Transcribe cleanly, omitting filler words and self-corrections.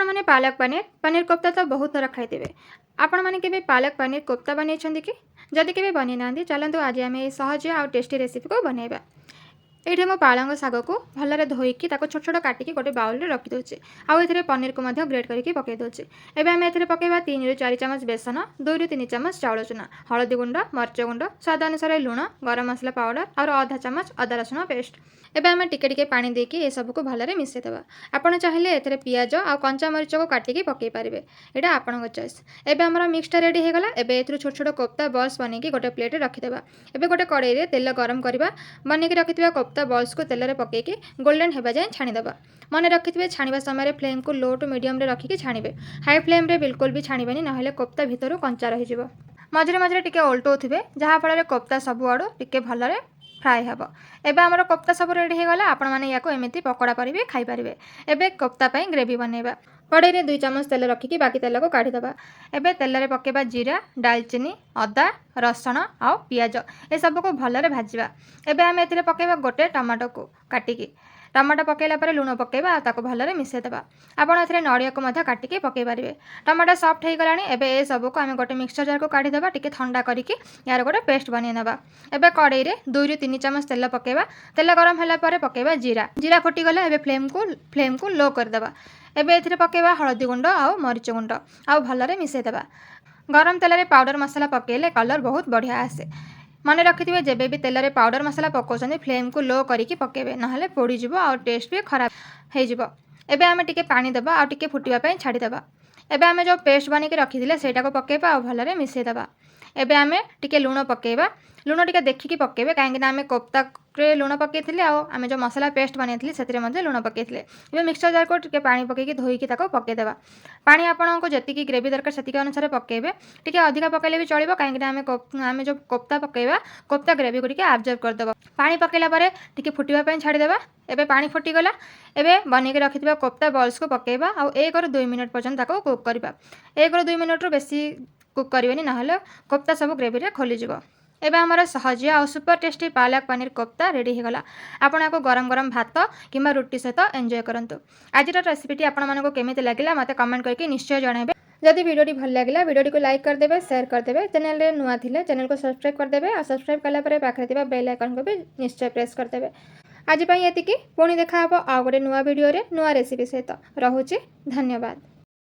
आपण मैंने पालक पनीर पनीर कोफ्ता तो बहुत थर खाई आपण मैंने केबे पालक पनीर कोफ्ता बनई कि जदि केबे बनी ना चलतु आज आम सहज आ टेस्टी रेसिपी को बनैबा। ये मो पालंग शाग को भलरे धोईकी छोट छोट काटिकी गोटे बाउल में रखिदे आउ पनीर को ग्रेट करके पकई दूचे। एवं आम ए पकईवा 3 ରୁ 4 चामच बेसन 2 ରୁ 3 चामच चाउल चूना हलदी गुंड मर्च गुंड स्वाद अनुसार लुण गरम मसला पाउडर और आधा चामच अदा रसुण पेस्ट। एवं आम टिके पानी देकी ये सब को भलरे मिसेदेवा। आपड़ चाहिए ए पियाज आ कंचा मरीच को काटिकी पकई पारे यहाँ आपण चॉइस। एवं आम मिक्सटा रेडी होगला। एवं ए छोट छोट कोफ्ता बल्स बनईकी गोटे प्लेट रखिदेवा। एवं गोटे कड़ाई में तेल गरम करवा बनईकी रखिथिबा कोफ्ता बल्स को तेल पकईकी गोल्डन होगा जाए छाणीदेवा। मन रखिथे छाणीबा समय फ्लेम को लो टू मीडियम रे रखिकी छाणीबे। हाई फ्लेम रे बिल्कुल भी छाणीबेनी नहेले कोफ्ता भितर कंचा रही। मझे मझे टिके ओल्टोथे जहाँफल कोफ्ता सबुआड़ू टिके भलरे फ्राए हे। एवं आमर कोफ्ता सब रेडी होगला। आपण मैंने या एमती पकोड़ा पर भी खाईपारे। एवं कोफ्ता ग्रेवी बनैबा। कड़ाई में 2 चामच तेल रखिकी बाकी तेल को काढ़ीदेवा। एवं तेल में पकेबा जीरा डालचीनी अदा रसुण आउ पियाज ए सब को भलरे भाजवा। एवं आम ए पकेबा गोटे टमाटो को काटिकी टमाटो पकईला पर लुण पकईबा ताको भलरे मिसेदेवा। आपण ए नड़िया को काटिकी पकई पारे। टमाटो सॉफ्ट हो गलानी। एवं ए सब को आम गोटे मिक्सचर जार को काढ़ीदेवा टिके ठंडा करके यार गोटे पेस्ट बनईनेबा। एवं कड़ाई में 2 ରୁ 3 चामच तेल पकईबा। तेल गरम होला पर पकईबा जीरा जीरा फुटीगले एवं फ्लेम को लो करदेबा। एवं ए पकईबा हलदी गुंड आउ मरीच गुंड आउ भलरे मिसेदेबा। गरम तेल में पाउडर मसला पकईले कलर बहुत बढ़िया आसे। मन रखिथे जेबे भी तेल में पाउडर मसला पकाउछन फ्लेम को लो करके पकेबे नहले पोड़ीजिवो और टेस्ट भी खराब हो। एबे आमे टिके पानी देबा और टिके फुटिबा पई छाड़ीदेबा। एबे आमे जो पेस्ट बनिक रखिथिले सेटा को पकेबा और भलरे मिसेदेबा। एबे आमे टिके लुण पकेबा। लुण टिके देखिकी पकेबे कहीं आमे कोफ्ता रे लुण पकईथिले आमे जो मसला पेस्ट बनईथिले सेतिरे मध्ये लुण पकईथिले। एबे मिक्सचर जार को टिके पानी पकईकी धोईकी ताको पकईदेबा। पानी आपनको जतिकी ग्रेवी दरकार सेतिके अनुसार पकेबे। टिके अधिका पकईले भी चलिबो कहीं आमे जो कोफ्ता पकईबा कोफ्ता ग्रेवी को टिके एब्जॉर्ब करदेबा। पानी पकईला परे टिके फुटिबा पई छाड़ीदेबा। एबे पानी फुटीगला। एबे बनईकी रखिथिबा कोफ्ता बॉल्स को पकईबा आ 1 ରୁ 2 मिनट पर्यंत ताको कुक करबा। 1 ରୁ 2 मिनट रू बेसी कुक करबेनी नहले कोफ्ता सब ग्रेवी रे खोलीजिवो। एबे हमारा सहजिया और super tasty palak paneer kofta ready होगला। आपण को गरम गरम भात किंबा रुटी सहित एंजॉय करंतु। आज रेसिपीटी आपण मानको केमिति लागिला मते कमेंट करके निश्चय जणाइबे। जदि वीडियोटी भल लागिला वीडियोटी को लाइक करदेबे शेयर करदेबे। चैनल रे नुआ थिले चैनल को सब्सक्राइब करदेबे और सब्सक्राइब कला परे पाखरे थिबा बेल आइकन को भी निश्चय प्रेस करदेबे। आज पई एतिकी पुणी देखा हबो आ गोटे नुआ वीडियो रे नुआ रेसिपी सहित। रहुची धन्यवाद।